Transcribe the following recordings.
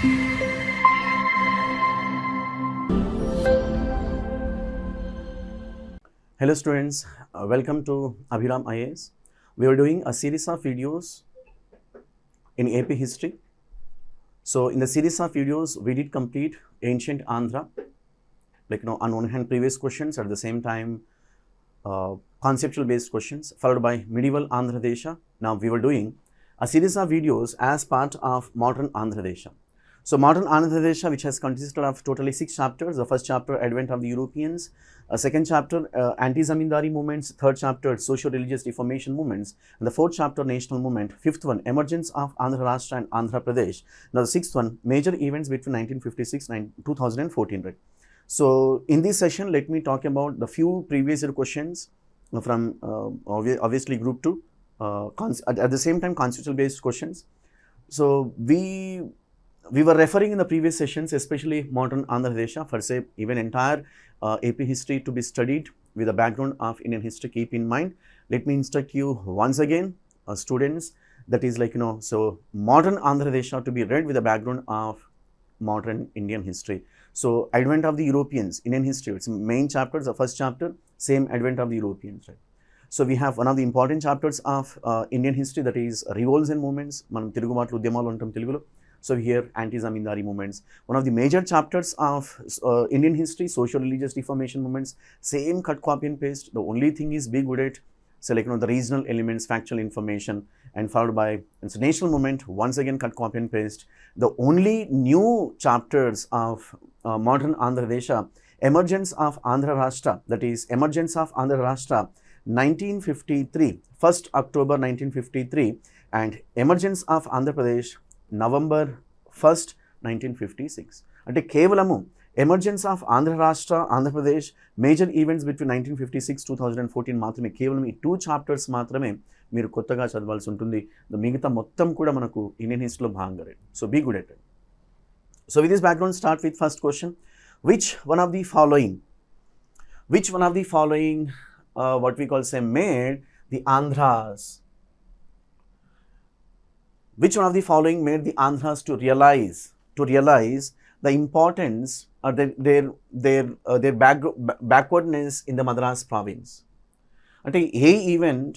Hello students, welcome to Abhiram Ias. We are doing a series of videos in AP history. So in the series of videos, we did complete ancient Andhra, on one hand previous questions, at the same time conceptual based questions, followed by medieval Andhra Desha. Now we were doing a series of videos as part of modern Andhra Desha. So modern Andhra Desha, which has consisted of totally 6 chapters. The first chapter, Advent of the Europeans. Second chapter, anti-zamindari movements. Third chapter, socio-religious reformation movements. And the fourth chapter, national movement. Fifth one, emergence of Andhra Rashtra and Andhra Pradesh. Now the sixth one, major events between 1956 and 2014. Right? So in this session, let me talk about the few previous year questions from obviously group 2. At the same time, constitutional based questions. So we were referring in the previous sessions, especially modern Andhra Desha, for say even entire AP history to be studied with the background of Indian history. Keep in mind, let me instruct you once again, students, that is so modern Andhra Desha to be read with the background of modern Indian history. So Advent of the Europeans, Indian history, it's main chapters, the first chapter, same Advent of the Europeans, right? So we have one of the important chapters of Indian history, that is revolts and movements. Manam Telugu maatlu udyamalu antam Telugulo. So here anti-zamindari movements. One of the major chapters of Indian history, socio-religious reformation movements, same cut, copy and paste. The only thing is be good at the regional elements, factual information, and followed by national movement, once again cut, copy and paste. The only new chapters of modern Andhra Desha, emergence of Andhra Rashtra, that is emergence of Andhra Rashtra 1953, 1st October 1953, and emergence of Andhra Pradesh November 1st, 1956. అంటే కేవలము emergence of Andhra రాష్ట్ర, Andhra Pradesh major events between 1956 2014 మాత్రమే, కేవలం ఈ 2 chapters మాత్రమే మీరు కొత్తగా చదవాల్సి ఉంటుంది. మిగతా మొత్తం కూడా మనకు ఇండియన్ హిస్టరీలో భాగంగా rate. So be good at it. So with this background start with first question. Which one of the following what we call say made the Andhras? Which one of the following made the Andhras to realize the importance or their backwardness in the Madras province? అంటే ఏ event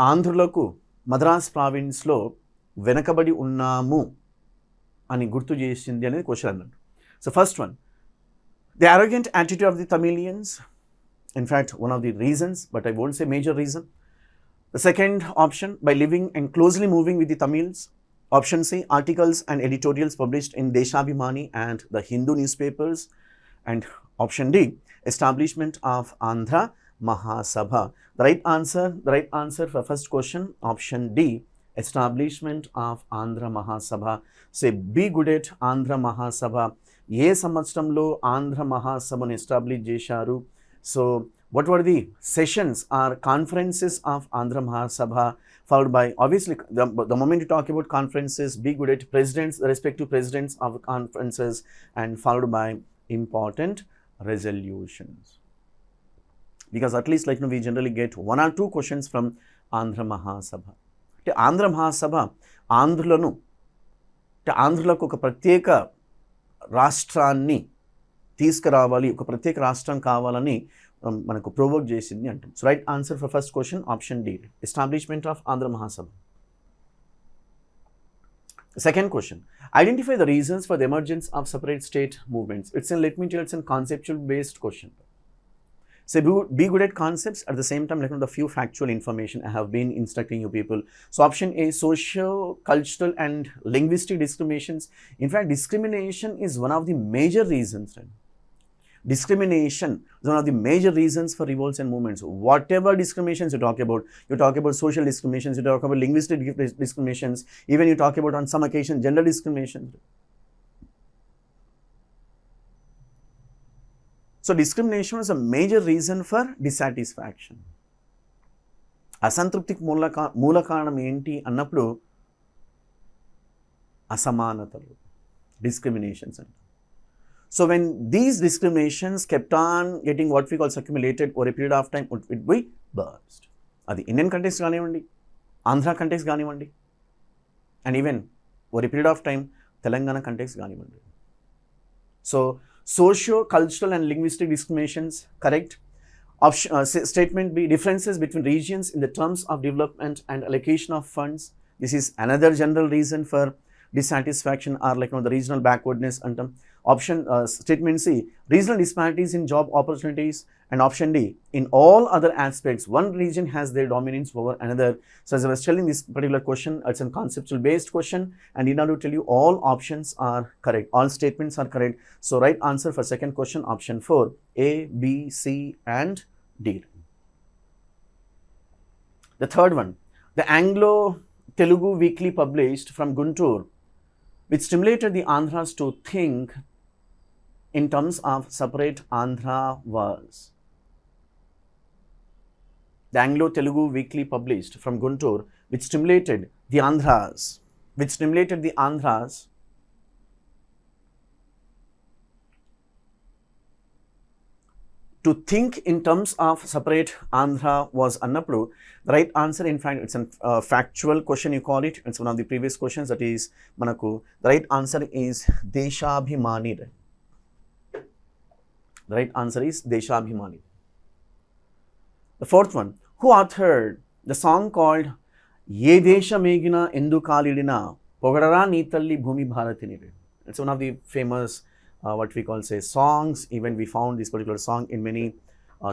ఆంధ్రులకు Madras ప్రావిన్స్లో వెనకబడి ఉన్నాము అని గుర్తు చేసింది అనేది question అన్నట్టు. So first one, the arrogant attitude of the Tamilians. In fact, one of the reasons, but I won't say major reason. The second option, by living and closely moving with the Tamils. Option C, articles and editorials published in Deshabhimani and the Hindu newspapers. And option D, establishment of Andhra Mahasabha. The right answer for first question, option D, establishment of Andhra Mahasabha. Say, be good at Andhra Mahasabha. ఏ సంవత్సరంలో Andhra మహాసభను establish చేశారు? So what were the sessions or conferences of Andhra Mahasabha, followed by obviously the moment you talk about conferences, be good at presidents, the respective presidents of conferences, and followed by important resolutions. Because at least we generally get 1 or 2 questions from Andhra Mahasabha. Andhra Mahasabha, ఆంధ్రులకు ఒక ప్రత్యేక రాష్ట్రాన్ని తీసుకురావాలి, ఒక ప్రత్యేక రాష్ట్రం కావాలని మనకు provoke చేసింది అంటాం. So right answer for first question, option D, establishment of Andhra Mahasabha. Second question, identify the reasons for the emergence of separate state movements. It's an, let me tell, it's an conceptual based question. So be good at concepts, at the same time let me know the few factual information I have been instructing you people. So option A, socio-cultural and linguistic discriminations. In fact, discrimination is one of the major reasons, right? Discrimination is one of the major reasons for revolts and movements. Whatever discriminations you talk about social discriminations, you talk about linguistic discriminations, even you talk about on some occasion gender discrimination. So discrimination is a major reason for dissatisfaction. అసంతృప్తికి మూల కారణం ఏంటి అన్నప్పుడు అసమానతలు, discriminations. So when these discriminations kept on getting what we call accumulated over a period of time, it will burst. అది Indian context కానివ్వండి, Andhra context కానివ్వండి, and even over a period of time Telangana context కానివ్వండి. So socio cultural and linguistic discriminations correct. Statement B, differences between regions in the terms of development and allocation of funds. This is another general reason for dissatisfaction or the regional backwardness. Statement C, regional disparities in job opportunities. And option D, in all other aspects, one region has their dominance over another. So as I was telling, this particular question, it's a conceptual based question, and in order to tell you all options are correct, all statements are correct. So right answer for second question, option 4, A, B, C and D. The third one, the Anglo-Telugu weekly published from Guntur, which stimulated the Andhras to think in terms of separate Andhra was. The Anglo-Telugu weekly published from Guntur, which stimulated the Andhras to think in terms of separate Andhra was annappudu. The right answer, in fact, it's a factual question, you call it. It's one of the previous questions, that is manaku. The right answer is Deshabhimani. The right answer is Deshabhimani. The fourth one, who authored the song called Ye Desha Megina Endu Kalidina Pogadara Neetalli Bhumi Bharatini? It's one of the famous what we call songs. Even we found this particular song in many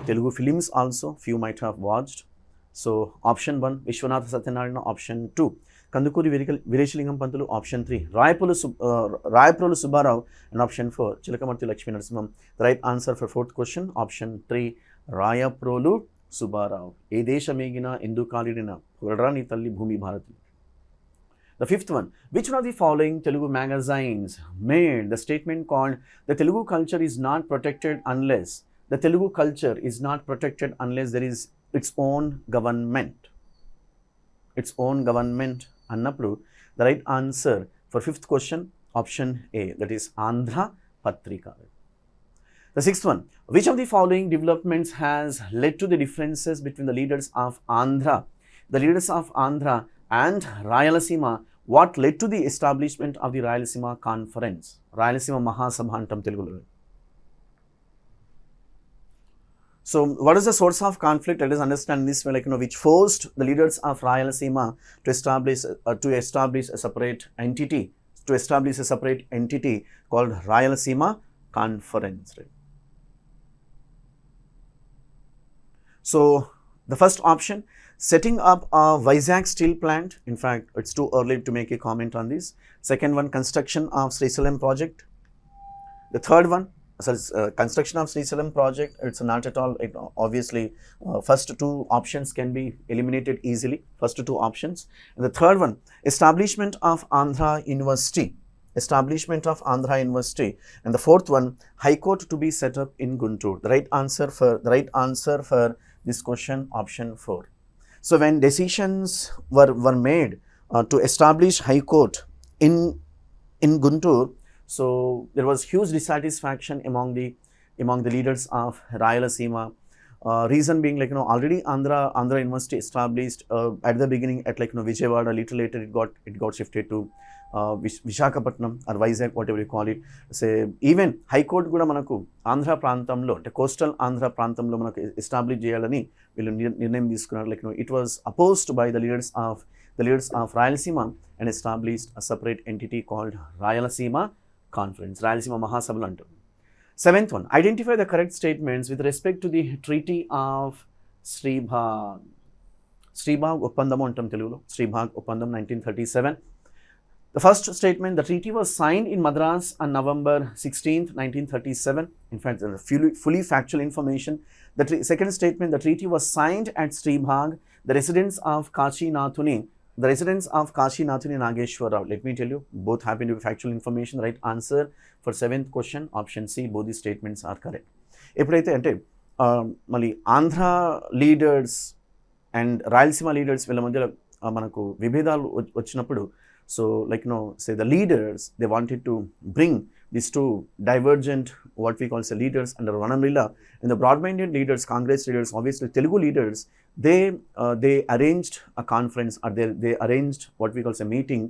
Telugu films also. Few might have watched. So option 1, Vishwanatha Satyanarayana. Option 2, Kandukuri Vireshilingam Pantulu. Option 3, Rayaprolu Subbarao. And option 4, Chilakamarti Lakshmi Narasimham. The right answer for fourth question, option 3, Rayaprolu Subbarao. E Desha Megina Endu Kalidina Pogadara Neetalli Bhumi Bharatini. The fifth one, which one of the following Telugu magazines made the statement called the Telugu culture is not protected unless there is its own government? Its own government annappudu. The right answer for fifth question, option A, that is Andhra Patrika. The sixth one, which of the following developments has led to the differences between the leaders of Andhra and Rayalaseema? What led to the establishment of the Rayalaseema Conference? Rayalaseema Mahasabha antam Telugulo. So what is the source of conflict? Let us understand this way, which forced the leaders of Rayalaseema to establish a separate entity called Rayalaseema Conference. Right? So the first option, setting up a Vizag steel plant. In fact, it's too early to make a comment on this. Second one, construction of Srisalam project. The third one, construction of Srisalam project, it's not at all, obviously, first two options can be eliminated easily, first two options. And the third one, establishment of Andhra University. And the fourth one, High Court to be set up in Guntur. The right answer for this question, option 4. So when decisions were made to establish High Court in Guntur, so there was huge dissatisfaction among the leaders of Rayalaseema. Reason being, already Andhra University established at the beginning at Vijayawada. Little later it got shifted to Visakhapatnam or Vizag, whatever you call it. Say even High Court kuda manaku Andhra Prantamlo, the coastal Andhra Prantamlo manaku establish cheyalani villu nirnayam తీసుకున్నారు. It was opposed by the leaders of Rayalaseema and established a separate entity called Rayalaseema Conference, Rayalaseema Mahasabhalu antaru. Seventh one, identify the correct statements with respect to the Treaty of Sribhag. Sribhag Oppandam antam Telugulo. Sribhag Oppandam 1937. The first statement, the treaty was signed in Madras on November 16th, 1937. In fact, fully factual information. The second statement, the treaty was signed at Sribhag, the residence of Kashi Nathuni Nageshwar Rao. Let me tell you, both happen to be factual information. The right answer for seventh question, option C, both the statements are correct. ఎప్పుడైతే అంటే మళ్ళీ Andhra leaders and Rayalaseema leaders వీళ్ళ మధ్యలో మనకు విభేదాలు వచ్చినప్పుడు, so the leaders, they wanted to bring these two divergent, what we call say leaders under one umbrella. And the broad-minded leaders, Congress leaders, obviously Telugu leaders, they arranged a conference, or they arranged what we call a meeting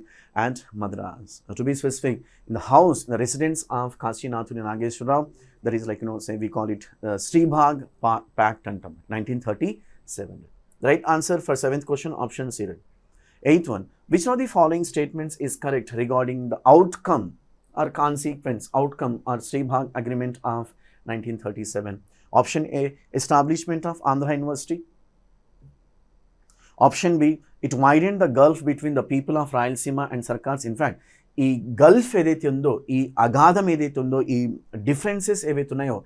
at Madras. To be specific, in the house, in the residence of Kashinathu Nageshwara Rao, that is like, say we call it Sribhag Pact antam, 1937. The right answer for 7th question, option C. 8th one, which of the following statements is correct regarding the outcome or consequence, outcome or Sribhag Agreement of 1937? Option A, establishment of Andhra University. Option B, it widened the gulf between the people of Rayalaseema and Sarkars. In fact, ఈ Gulf ఏదైతే ఉందో, ఈ అగాధం ఏదైతే ఉందో, ఈ differences ఏవైతే ఉన్నాయో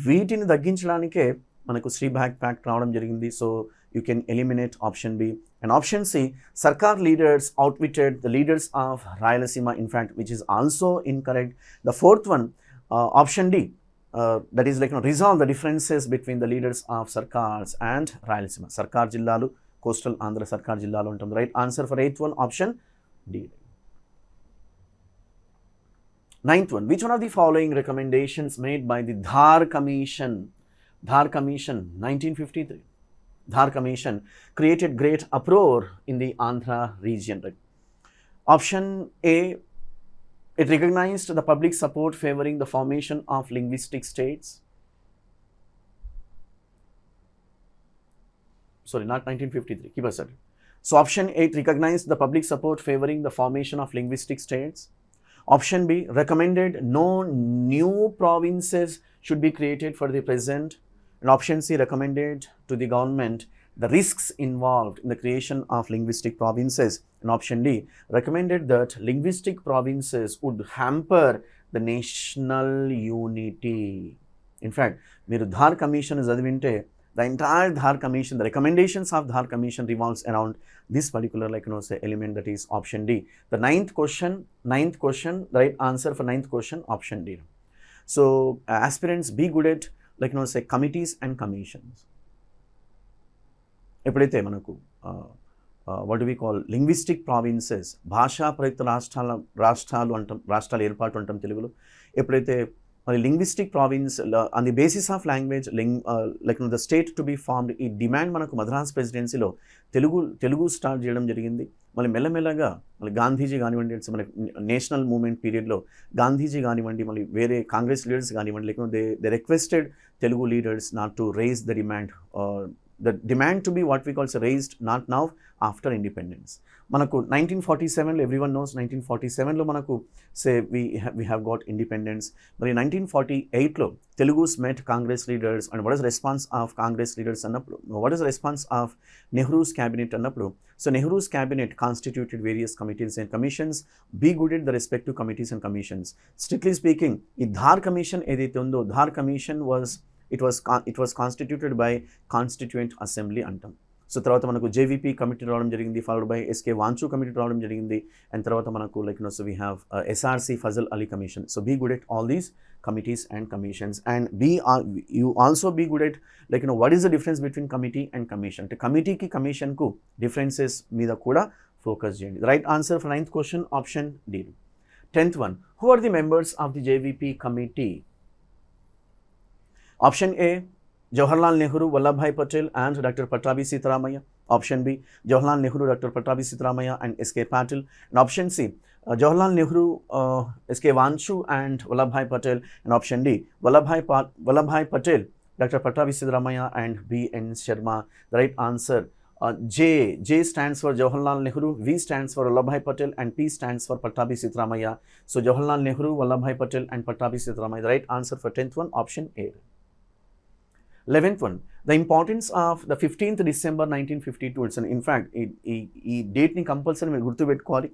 వీటిని తగ్గించడానికే మనకు శ్రీభాగ్ ప్యాక్ట్ రావడం జరిగింది. So you can eliminate option B. And option C, Circar leaders outwitted the leaders of Rayalaseema, in fact which is also incorrect. The 4th one, option D, that is like resolve the differences between the leaders of Sarkars and Rayalaseema. Sarkar జిల్లాలు, coastal Andhra Sarkar జిల్లాలో ఉంటుంది. Right answer for 8th one, option D. 9th one, which one of the following recommendations made by the Dhar Commission? Dhar Commission 1953. Dhar Commission created great uproar in the Andhra region. Right? Option A, it recognized the public support favoring the formation of linguistic states. Sorry, not 1953. Keep aside. So option A, it recognized the public support favoring the formation of linguistic states. Option B, recommended no new provinces should be created for the present. And option C, recommended to the government the risks involved in the creation of linguistic provinces. And option D, recommended that linguistic provinces would hamper the national unity. In fact, మీరు Dhar commission చదివింటే the entire Dhar Commission, the recommendations of Dhar Commission revolves around this particular say element, that is option D. The 9th question, the right answer for 9th question, option D. So aspirants, be good at say committees and commissions. ఎప్పుడైతే మనకు what do we call linguistic provinces, భాషా ప్రయుక్త రాష్ట్రాలు అంటాం, రాష్ట్రాల ఏర్పాటు అంటాం తెలుగులో. ఎప్పుడైతే linguistic province on the basis of language, the state to be formed, ఈ డిమాండ్ మనకు మద్రాస్ ప్రెసిడెన్సీలో తెలుగు స్టార్ట్ చేయడం జరిగింది. మళ్ళీ మెల్లమెల్లగా మళ్ళీ గాంధీజీ కానివ్వండి, మన నేషనల్ మూవ్మెంట్ పీరియడ్లో గాంధీజీ కానివ్వండి, మళ్ళీ వేరే కాంగ్రెస్ లీడర్స్ కానివ్వండి, లేకపోతే they requested Telugu leaders not to raise the demand, the demand to be what we call raised not now, after independence. మనకు 1947లో everyone knows 1947లో మనకు say we have got independence. మరి 1948లో తెలుగుస్ met కాంగ్రెస్ లీడర్స్, అండ్ what is response of Congress leaders అన్నప్పుడు, what is response of Nehru's cabinet అన్నప్పుడు, so Nehru's cabinet constituted various committees and commissions. Be good at the respective committees and commissions. Strictly speaking, ఈ Dhar commission ఏదైతే ఉందో, Dhar commission it was constituted by Constituent Assembly అంటాం. So తర్వాత మనకు JVP committee రావడం జరిగింది, followed by SK Wanchoo committee రావడం జరిగింది, అండ్ తర్వాత మనకు so we have SRC Fazal Ali commission. So be good at all these committees and commissions, and you also be good at what is the difference between committee and commission. అంటే కమిటీకి కమిషన్కు differences మీద కూడా focus చేయండి. The right answer for 9th question, option D. 10th one, who are the members of the JVP committee? Option A, Jawaharlal Nehru, Vallabhbhai Patel and Dr. Pattabi Sitaramaiah. Option B, Jawaharlal Nehru, Dr. Pattabi Sitaramaiah and S.K. Patil. And option C, Jawaharlal Nehru, S.K. Vanshu and Vallabhbhai Patel. And option D, Vallabhbhai Patel, Dr. Pattabi Sitaramaiah and B.N. Sharma. The right answer, J stands for Jawaharlal Nehru, V stands for Vallabhbhai Patel, and P stands for Pattabi Sitaramaiah. So Jawaharlal Nehru, Vallabhbhai Patel and Pattabi Sitaramaiah. The right answer for 10th one, option A. 11th one, the importance of the 15th December 1952. It's in fact, ఈ డేట్ని compulsory మీరు గుర్తుపెట్టుకోవాలి.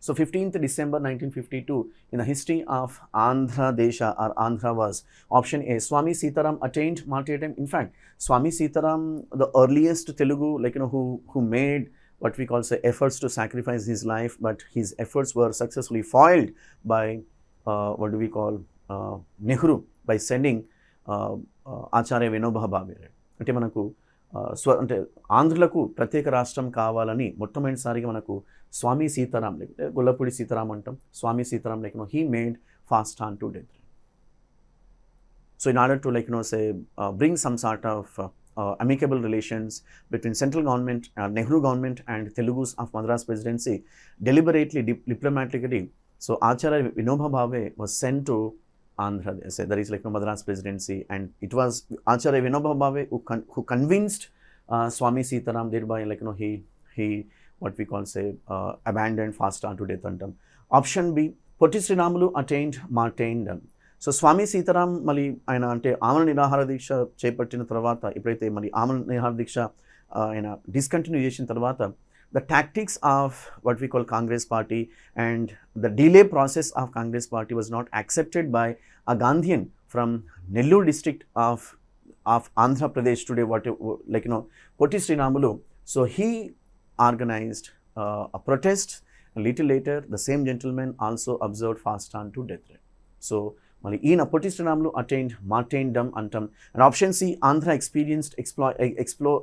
So 15th December 1952 in the history of Andhra Desha or Andhra was option A, Swami Sitaram attained martyrdom. In fact, Swami Sitaram, the earliest Telugu who made what we call efforts to sacrifice his life, but his efforts were successfully foiled by what do we call Nehru, by sending ఆచార్య వినోబా భావే. అంటే మనకు అంటే ఆంధ్రులకు ప్రత్యేక రాష్ట్రం కావాలని మొట్టమొదటిసారిగా మనకు స్వామి సీతారాం, లేకపోతే గొల్లపూడి సీతారాం అంటాం, Swami Sitaram he made fast on to death. So in order to bring some sort of amicable relations between central government, Nehru government and Telugus of Madras presidency, deliberately, diplomatically, so Acharya Vinoba Bhave was sent to Andhra, that is Madras presidency, and it was Acharya Vinoba Bhave who convinced Swami Sitaram, thereby he what we call abandoned fast on to death antam. Option B, Potti Srinamulu attained martyrdom. So Swami Sitaram మళ్ళీ ఆయన అంటే ఆమరణ నిరాహార దీక్ష చేపట్టిన తర్వాత ఎప్పుడైతే మళ్ళీ ఆమరణ నిరాహార దీక్ష ఆయన డిస్కంటిన్యూ చేసిన తర్వాత the tactics of what we call Congress party and the delay process of Congress party was not accepted by a Gandhian from Nellore district of Andhra Pradesh today Potti Sriramulu. So he organised a protest. A little later, the same gentleman also observed fast on to death. So, మళ్ళీ ఈయన పొట్టి Sriramulu attained martyrdom అంటాం. And option C, Andhra experienced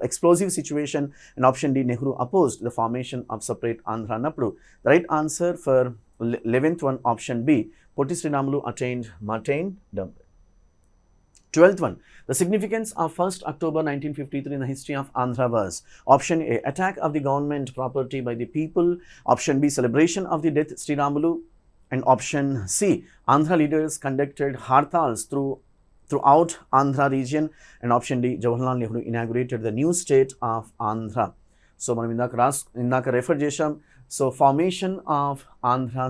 explosive situation. And option D, Nehru opposed the formation of separate Andhra అన్నప్పుడు the right answer for 11th one, option B, Potti Sriramulu attained martyrdom. 12th one, the significance of 1st October 1953 in the history of Andhra was option A, attack of the government property by the people, option B, celebration of the death Sri Ramulu, and option C, Andhra leaders conducted hartals throughout Andhra region, and option D, Jawaharlal Nehru inaugurated the new state of Andhra. So మనం ఇందాక refer చేశాం. So formation of Andhra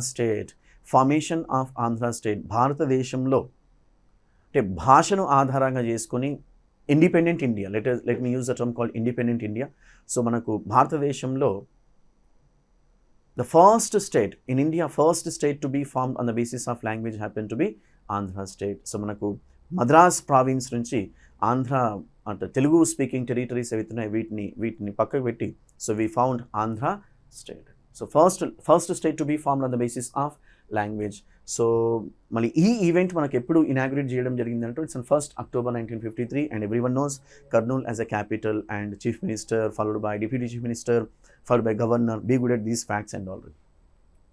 state భారతదేశంలో అంటే భాషను ఆధారంగా చేసుకొని independent India, let me use the term called independent India. So మనకు భారతదేశంలో the first state in India, first state to be formed on the basis of language happened to be Andhra state. So manaku Madras province nunchi Andhra ante Telugu speaking territories evitunayi వీటిని పక్కకు పెట్టి so we found Andhra state. So first state to be formed on the basis of language. So మళ్ళీ ఈ event మనకు ఎప్పుడు inaugurate చేయడం జరిగింది అంటే it's on 1st October 1953 and everyone knows Kurnool as a capital and chief minister followed by deputy chief minister followed by governor. Be good at these facts and all.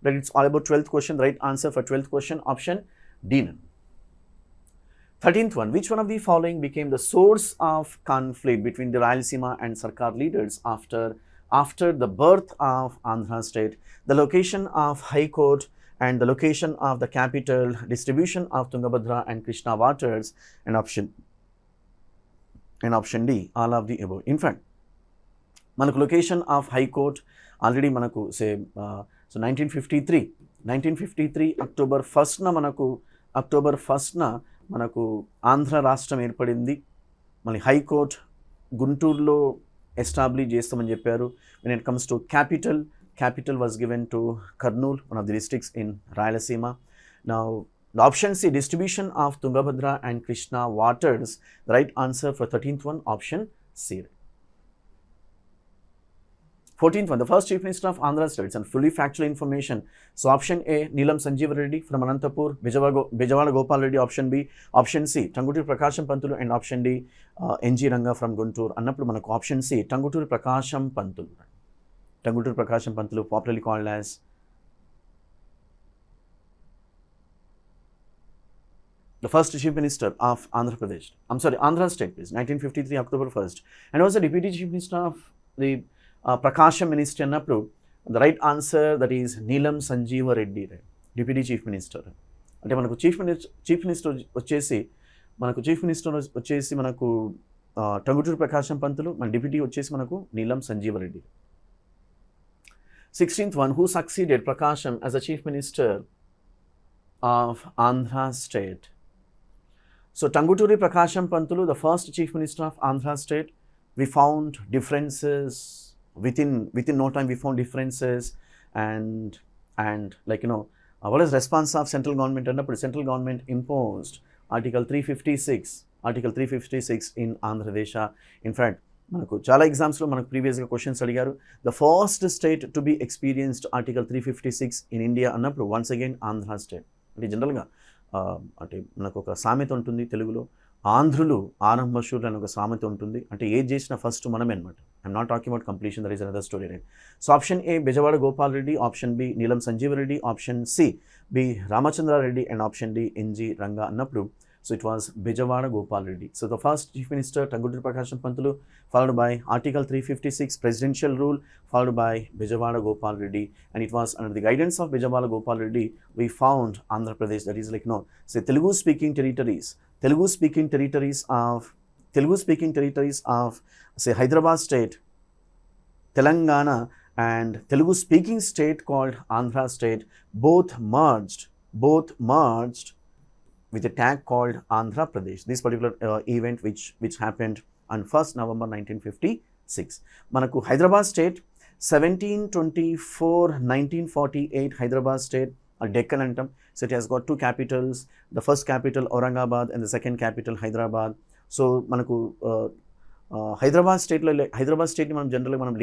But it's all about 12th question. The right answer for 12th question, option D. 13th one, which one of the following became the source of conflict between the Rayalaseema and Sarkar leaders after the birth of Andhra state? The location of High Court and the location of the capital, distribution of Tungabhadra and Krishna waters, and option D, all of the above. In fact, మనకు location of high court already మనకు so 1953 October ఫస్ట్న మనకు ఆంధ్ర రాష్ట్రం ఏర్పడింది. మళ్ళీ high court గుంటూరులో establish చేస్తామని చెప్పారు. when it comes to capital was given to Kurnool, one of the districts in Rayalaseema. Now the option C, distribution of Tungabhadra and Krishna waters. The right answer for 13th one, option C. 14th one, the first chief minister of Andhra state, and fully factual information. So option A, Neelam Sanjeev Reddy from Anantapur, Bejawada Gopal Reddy, option B, option C, Tanguturi Prakasham Pantulu, and option D, NG Ranga from Guntur. Annappudu manaku option C, Tanguturi Prakasham Pantulu, popularly called as the first chief minister of Andhra state, please, 1953 October 1st, and was the deputy chief minister of the Prakasham ministry అన్నప్పుడు the right answer, that is Neelam Sanjeeva Reddy, deputy chief minister. అంటే మనకు chief minister వచ్చేసి మనకు టంగుటూరి ప్రకాశం పంతులు, మన deputy వచ్చేసి మనకు నీలం Sanjeeva Reddy. 16th one, who succeeded Prakasham as the chief minister of Andhra state? So Tanguturi Prakasham Pantulu, the first chief minister of Andhra state, we found differences within no time. We found differences and what is response of central government? And central government imposed Article 356 in Andhra Pradesh. In fact, మనకు చాలా ఎగ్జామ్స్లో మనకు ప్రీవియస్గా questions అడిగారు. The first state to be experienced article 356 in India అన్నప్పుడు once again Andhra state. అంటే జనరల్గా అంటే మనకు ఒక సామెత ఉంటుంది తెలుగులో, ఆంధ్రులు ఆరంభశూరులు అని ఒక సామెత ఉంటుంది. అంటే ఏది చేసినా ఫస్ట్ మనమే అనమాట. I'm not talking about completion, that is another story, right? So option A Bezawada Gopal Reddy, option B Neelam Sanjeeva Reddy, option C B Ramachandra Reddy and option D N G Ranga అన్నప్పుడు so it was Bezawada Gopal Reddy. So the first chief minister Tanguturi Prakasam Pantulu, followed by Article 356 presidential rule, followed by Bejawada Gopal Reddy, and it was under the guidance of Bejawada Gopal Reddy we found Andhra Pradesh, that is like no say Telugu speaking territories of say Hyderabad state, Telangana, and Telugu speaking state called Andhra state both merged with a tag called Andhra Pradesh. This particular event which happened on 1st November 1956. Manaku Hyderabad state 1724-1948 Hyderabad state, a Deccan antam. So it has got two capitals, the first capital Aurangabad and the second capital Hyderabad. So manaku Hyderabad state ni manam generally manam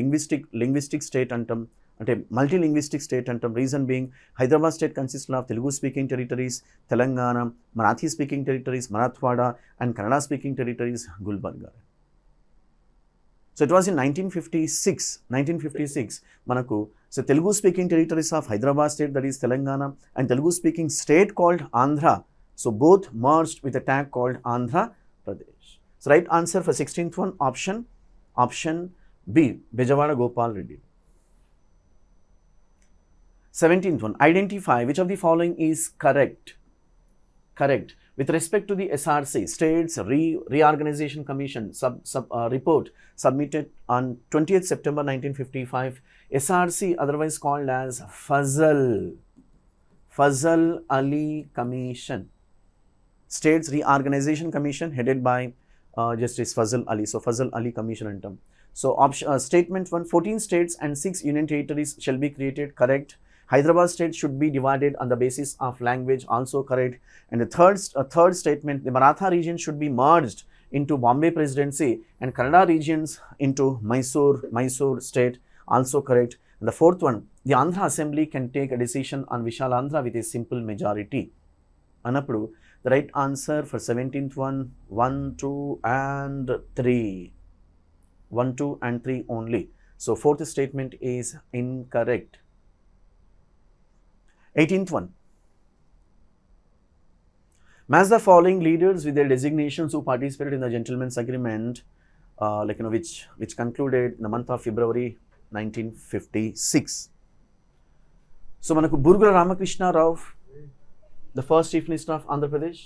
linguistic state antam, అంటే multilinguistic state అంటాం. Reason being Hyderabad state consist of Telugu speaking territories Telangana, Marathi speaking territories Marathwada and Kannada speaking territories Gulbarga. So it was in 1956 మనకు so Telugu speaking territories of Hyderabad state, that is Telangana, and Telugu speaking state called Andhra. So both merged with a tag called Andhra Pradesh. So right answer for 16th one option B Bezawada Gopal Reddy. 17th one, identify which of the following is correct with respect to the SRC, States Reorganization Commission report submitted on 20th September 1955. SRC, otherwise called as Fazal Ali Commission, States Reorganization Commission headed by Justice Fazal Ali. So Fazal Ali Commission antam. So statement 1, 14 states and 6 union territories shall be created, correct. Hyderabad state should be divided on the basis of language, also correct. And the third statement, the Maratha region should be merged into Bombay Presidency and Kannada regions into Mysore state, also correct. And the fourth one, the Andhra Assembly can take a decision on Vishal Andhra with a simple majority. Anappudu, the right answer for 17th one, 1, 2 and 3. 1, 2 and 3 only. So fourth statement is incorrect. 18th one, match the following leaders with their designations who participated in the gentleman's agreement, which concluded in the month of February 1956. So manaku Burgula Ramakrishna Rao, the first chief minister of Andhra Pradesh.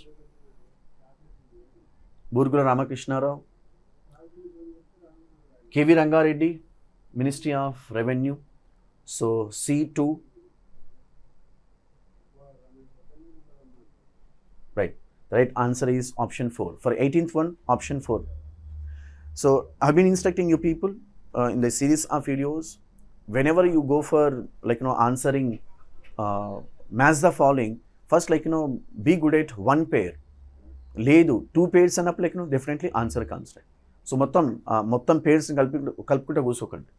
Burgula Ramakrishna Rao. K.V. Rangareddy, Ministry of Revenue. So C2. Right. The right answer is option 4. For 18th one, option 4. So I've been instructing you people in the series of videos, whenever you go for answering match the following, first be good at one pair. Ledu 2 pairs annappu definitely answer comes right. So మొత్తం pairs కలుపుకుంటూ కూర్చోకండి.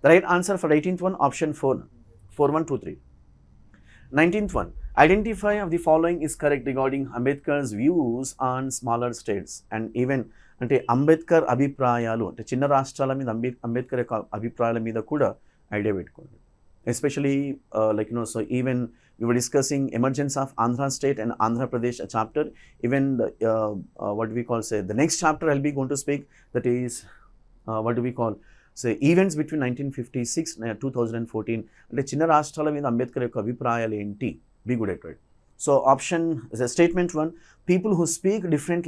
The right answer for 18th one, option 4. 4, 1, 2, 3. 19th one, identify of the following is correct regarding Ambedkar's views on smaller states. And even అంటే అంబేద్కర్ అభిప్రాయాలు అంటే చిన్న రాష్ట్రాల మీద అంబేద్కర్ యొక్క అభిప్రాయాల మీద కూడా ఐడియా పెట్టుకోండి. Especially so even we were discussing emergence of Andhra state and Andhra Pradesh chapter. Even what do we call the next chapter I'll be going to speak, that is what do we call events between 1956 and 2014. అంటే చిన్న రాష్ట్రాల మీద అంబేద్కర్ యొక్క అభిప్రాయాలు ఏంటి, be good at it. So option statement 1, people who speak different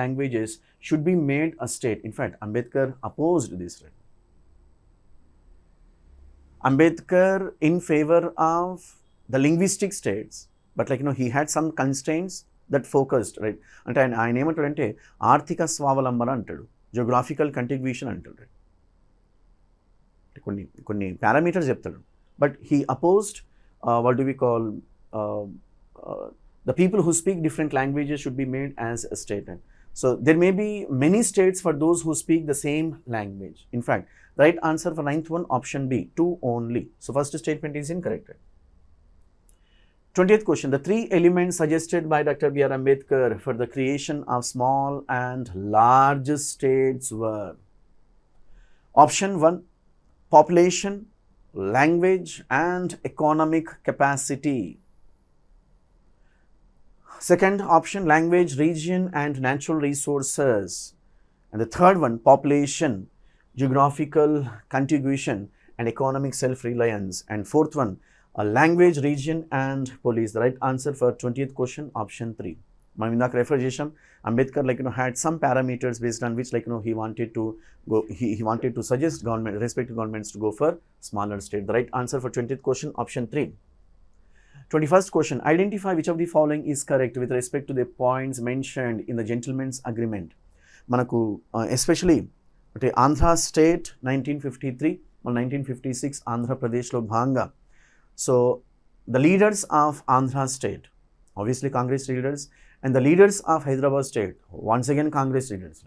languages should be made a state. In fact, Ambedkar opposed this, right? Ambedkar in favor of the linguistic states, but he had some constraints that focused, right? అంటే ఆయన ఏమంటాడంటే ఆర్థిక స్వావలంబన అంటాడు, geographical కంటిగ్యూషన్ అంటాడు, కొన్ని parameters చెప్తాడు. But he opposed what do we call the people who speak different languages should be made as a state. So there may be many states for those who speak the same language. In fact, the right answer for 9th one, option B, 2 only. So first statement is incorrect. 20th question. The three elements suggested by Dr. B.R. Ambedkar for the creation of small and large states were option 1, population, language, and economic capacity. Second option, language, region, and natural resources. And the third one, population, geographical contiguity, and economic self-reliance. And fourth one, language, region, and police. The right answer for 20th question, option 3. మనం ఇందాక refer చేసాం Ambedkar had some parameters based on which he wanted to go, he wanted to suggest government, respective governments to go for smaller state. The right answer for 20th question, option 3. 21st question, identify which of the following is correct with respect to the points mentioned in the gentleman's agreement. మనకు especially అంటే Andhra state 1953 మళ్ళీ 1956 ఆంధ్రప్రదేశ్లో భాగంగా. So the leaders of Andhra state, obviously Congress leaders, and the leaders of Hyderabad state, once again Congress leaders.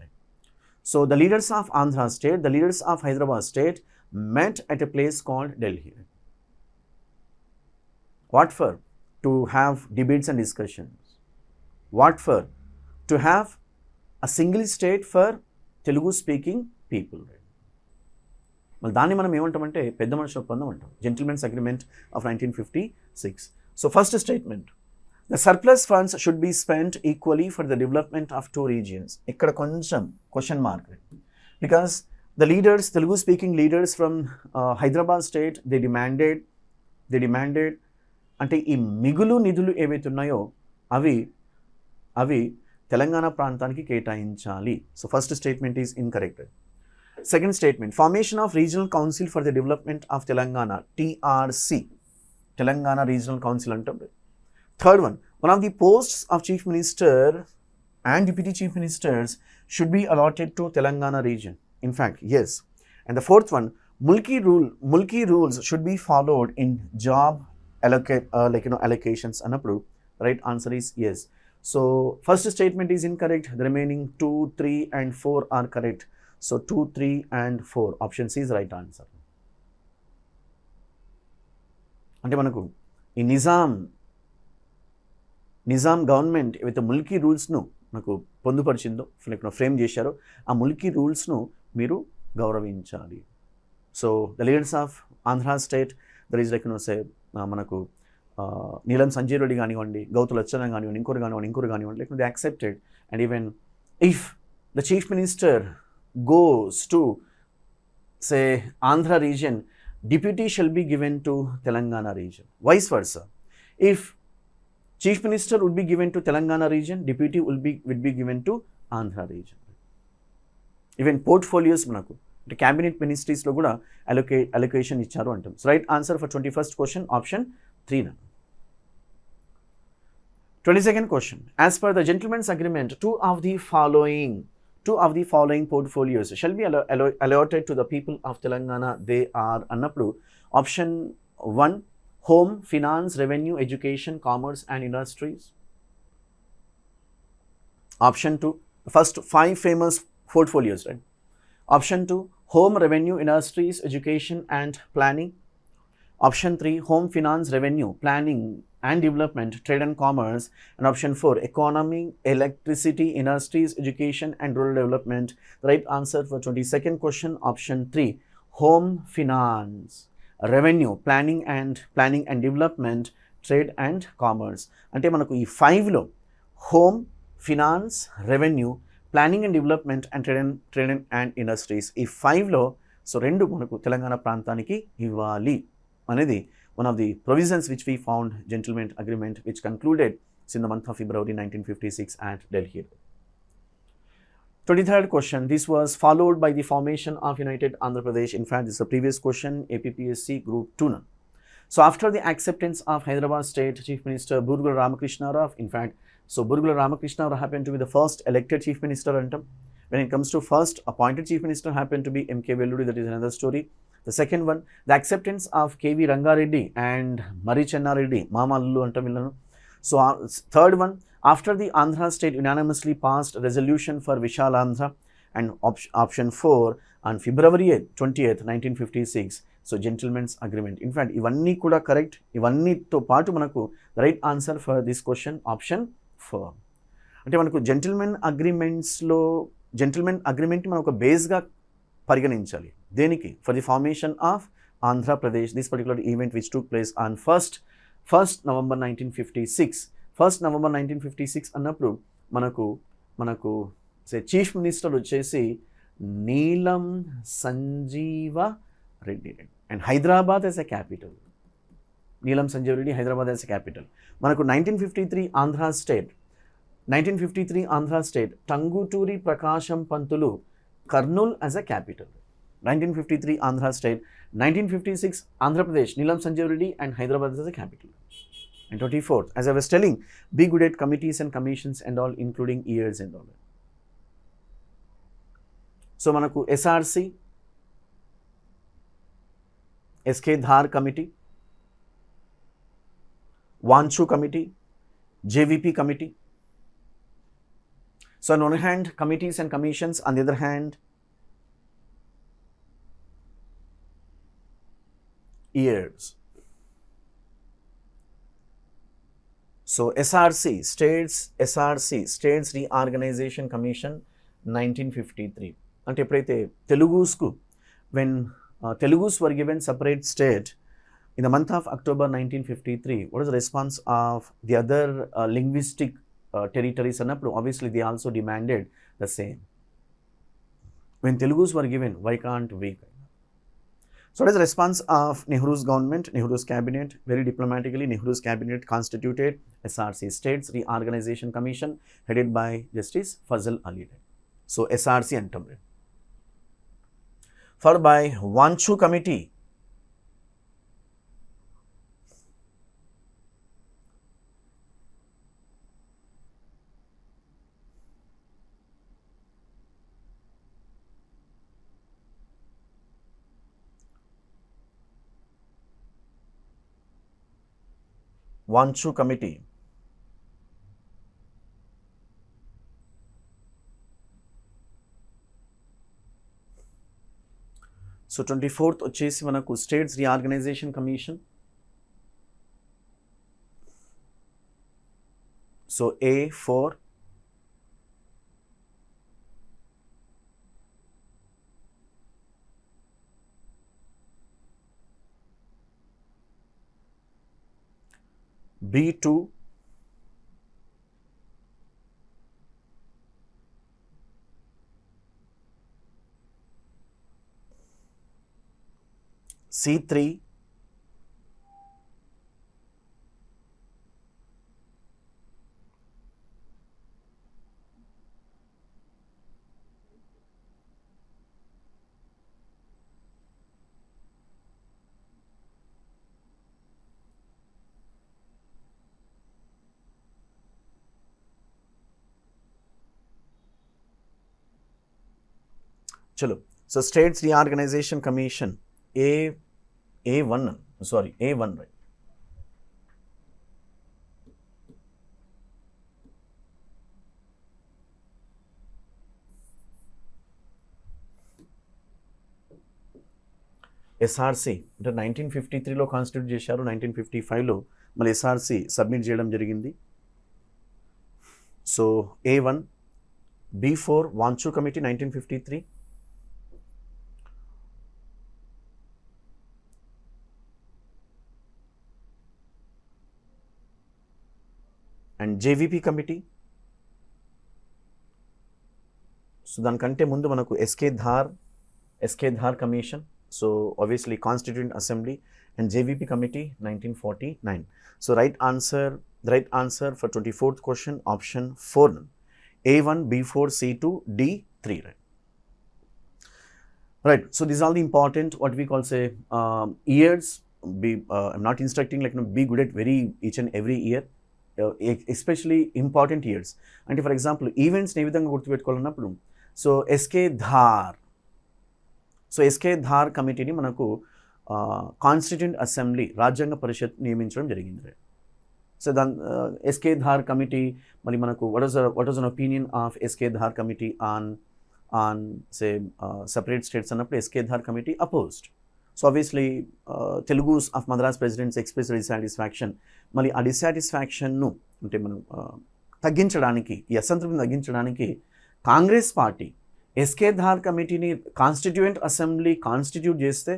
So the leaders of Andhra state, the leaders of Hyderabad state met at a place called Delhi. What for? To have debates and discussions. What for? To have a single state for Telugu speaking people. మళ్ళీ దాన్ని మనం ఏమంటామంటే పెద్ద మనుషుల ఒప్పందం అంటాం, gentlemen's agreement of 1956. So first statement, the surplus funds should be spent equally for the development of two regions. ikkada koncham question mark, because the leaders, Telugu speaking leaders from Hyderabad state, they demanded ante ee migulu nidulu evaithe unnayo avi telangana prantaniki ketayinchali. So first statement is incorrect. Second statement, formation of regional council for the development of Telangana, TRC, Telangana Regional Council antam. Third one of the posts of chief minister and deputy chief ministers should be allotted to Telangana region. In fact, yes. And the fourth one, mulki rules should be followed in job allocations and approved. The right answer is yes. So first statement is incorrect. The remaining 2, 3 and 4 are correct. So 2, 3 and 4. Option C is the right answer. అంటే మనకు ఈ Nizam government ఏవైతే ముల్కీ రూల్స్ను నాకు పొందుపరిచిందో, frame చేశారో, ఆ ముల్కీ రూల్స్ను మీరు గౌరవించాలి. So the leaders of Andhra state, there is మనకు నీలం సంజయ్ రెడ్డి కానివ్వండి, గౌతు లచ్చన కానివ్వండి, ఇంకోరు కానివ్వండి, they accepted. And even if the chief minister goes to say Andhra region, deputy shall be given to Telangana region. Vice versa. If chief minister would be given to Telangana region, deputy would be given to Andhra region. Even portfolios manaku అంటే cabinet ministries lo kuda allocation icharu antam. So right answer for 21st question, option 3. 22nd question, as per the gentleman's agreement, two of the following portfolios shall be allotted to the people of Telangana. They are annappudu option 1, home, finance, revenue, education, commerce and industries. Option 2, first 5 famous portfolios, right? Option 2, home, revenue, industries, education and planning. Option 3, home, finance, revenue, planning and development, trade and commerce. And option 4, economy, electricity, industries, education and rural development. The right answer for 22nd question, option 3, home, finance, revenue, planning and development, trade and commerce. అంటే మనకు ఈ 5లో home, finance, revenue, planning and development and trade and industries, ఈ 5లో so 2 మనకు తెలంగాణ ప్రాంతానికి ఇవ్వాలి అనేది one of the provisions which we found gentleman agreement which concluded in the month of February 1956 at Delhi. 23rd question, this was followed by the formation of United Andhra Pradesh. In fact, this is a previous question, APPSC Group 2. So after the acceptance of Hyderabad State, Chief Minister Burugula Ramakrishna Rao, in fact, so Burugula Ramakrishna Rao happened to be the first elected Chief Minister. When it comes to first appointed Chief Minister happened to be M.K. Velludi, that is another story. The second one, the acceptance of K.V. Rangareddy and Mari Chenna Reddy, Mama Lulu Antamillanu. So third one, after the Andhra state unanimously passed resolution for Vishal Andhra, and option 4, on February 20th, 1956, so gentlemen's agreement. In fact ఇవన్నీ కూడా correct. ఇవన్నీతో పాటు మనకు right answer for this question option 4. అంటే మనకు gentlemen agreement మనం ఒక బేస్గా పరిగణించాలి. దేనికి? For the formation of Andhra Pradesh, this particular event which took place on first November 1956. 1 November 1956 అన్నప్పుడు మనకు చీఫ్ మినిస్టర్ వచ్చేసి Neelam Sanjeeva Reddy and Hyderabad as a capital. Neelam Sanjeeva Reddy, Hyderabad as a capital. మనకు 1953 Andhra state Tanguturi Prakasam Pantulu Kurnool as a capital. 1953 Andhra state, 1956 Andhra Pradesh, Neelam Sanjeeva Reddy and Hyderabad as a capital. And 24th, as I was telling, be good at committees and commissions and all, including years and all. So manaku SRC, SK Dhar committee, Wanchu committee, JVP committee. So on one hand committees and commissions, on the other hand years. So SRC, States Reorganization Commission 1953. అంటే ఎప్పుడైతే when Telugus were given separate state in the month of October 1953, what is the response of the other linguistic territories అన్నప్పుడు obviously they also demanded the same. When Telugus were given, why can't we? So what is the response of Nehru's government, Nehru's cabinet? Very diplomatically, Nehru's cabinet constituted SRC, States Reorganization Commission, headed by Justice Fazal Ali. So SRC antam. Followed by Wanchu committee. Wanchu committee. So 24th వచ్చేసి మనకు States Reorganization Commission. So A4. B2. C3. चलो, so States Reorganization Commission A1, right? SRC అంటే 1953లో constitute చేశారు, 1955లో మళ్ళీ SRC submit చేయడం జరిగింది. So A1, B4 Wanchoo committee 1953, and JVP committee. So దానికంటే ముందు మనకు SK Dhar commission. So obviously Constituent Assembly and JVP committee 1949. So the right answer for 24th question option 4, A1, B4, C2, D3. Right. So these are all the important what we call say years. I'm not instructing like be good at each and every year, especially important years. And for example events ne vidhanga gurtu pettukovalannappudu so SK Dhar కమిటీని మనకు constituent assembly రాజ్యాంగ పరిషత్ నియమించడం జరిగింది. So దాని SK Dhar committee మరి మనకు what was an opinion of SK Dhar committee on say separate states అన్నప్పుడు SK Dhar committee opposed. So obviously Telugus of Madras presidents express dissatisfaction. మళ్ళీ ఆ డిసాటిస్ఫాక్షన్ను అంటే మనం తగ్గించడానికి, ఈ అసంతృప్తిని తగ్గించడానికి కాంగ్రెస్ పార్టీ ఎస్కే ధార్ కమిటీని కాన్స్టిట్యూయెంట్ అసెంబ్లీ కాన్స్టిట్యూట్ చేస్తే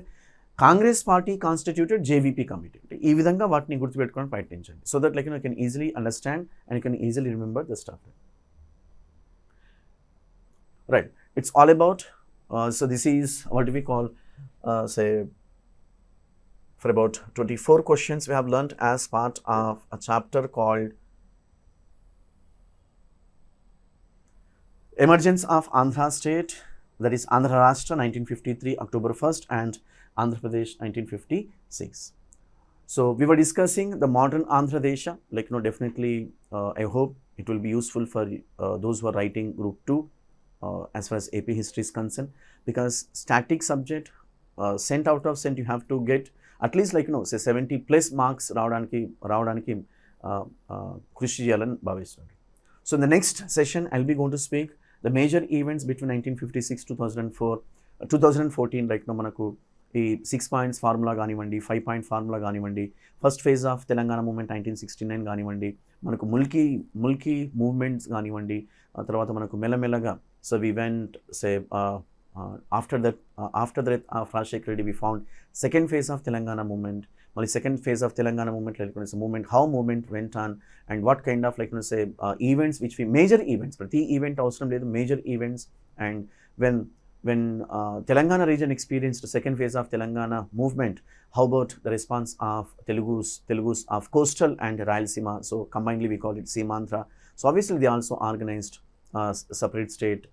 Congress party constituted JVP committee. ఈ విధంగా వాటిని గుర్తుపెట్టుకోవడానికి ప్రయత్నించండి. So that you can easily understand and you can easily remember the stuff. Right, it's all about, so this is what we call, say, for about 24 questions we have learnt as part of a chapter called Emergence of Andhra State, that is Andhra Rashtra 1953 October 1st and Andhra Pradesh 1956. So we were discussing the modern Andhra Desha, definitely I hope it will be useful for those who are writing group 2 as far as AP history is concerned, because static subject, cent out of cent you have to get at least say 70 plus marks రావడానికి కృషి చేయాలని భావిస్తున్నాను. So in the next session I'll be going to speak the major events between 1956 2014 మనకు ఈ 6 points formula కానివ్వండి, 5 point formula కానివ్వండి, first phase of Telangana movement 1969 కానివ్వండి, మనకు ముల్కీ మూవ్మెంట్స్ కానివ్వండి, ఆ తర్వాత మనకు మెల్లమెల్లగా so we went say after that Rajasekhar Reddy we found second phase of Telangana movement. మళ్ళీ second phase of Telangana movement how movement went on and what kind of say events which we major events, ప్రతి event అవసరం లేదు, major events. And when Telangana region experienced the second phase of Telangana movement, how about the response of Telugus of coastal and Rayalaseema? So combinedly we call it Seemandhra. So obviously they also organized separate state,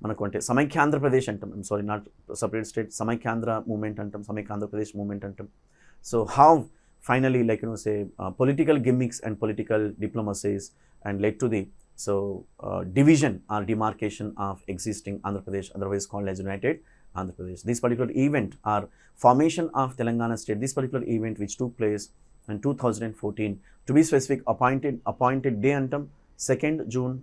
manaku ante Samaikandra Pradesh antam, I'm sorry, not separate state, Samaikandra movement antam, Samaikandra Pradesh movement antam. So how finally say political gimmicks and political diplomacies and led to the division or demarcation of existing Andhra Pradesh, otherwise called as United Andhra Pradesh. This particular event or formation of Telangana state, this particular event which took place in 2014, to be specific, appointed day antam 2nd June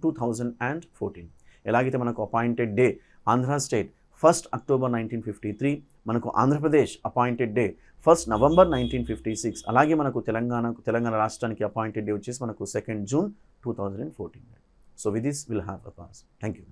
2014. ఎలాగైతే మనకు appointed day Andhra state 1st October 1953, మనకు Andhra Pradesh appointed day 1st November 1956, అలాగే మనకు తెలంగాణ రాష్ట్రానికి appointed day వచ్చేసి మనకు 2nd June 2014. So with this we'll have a pause. Thank you.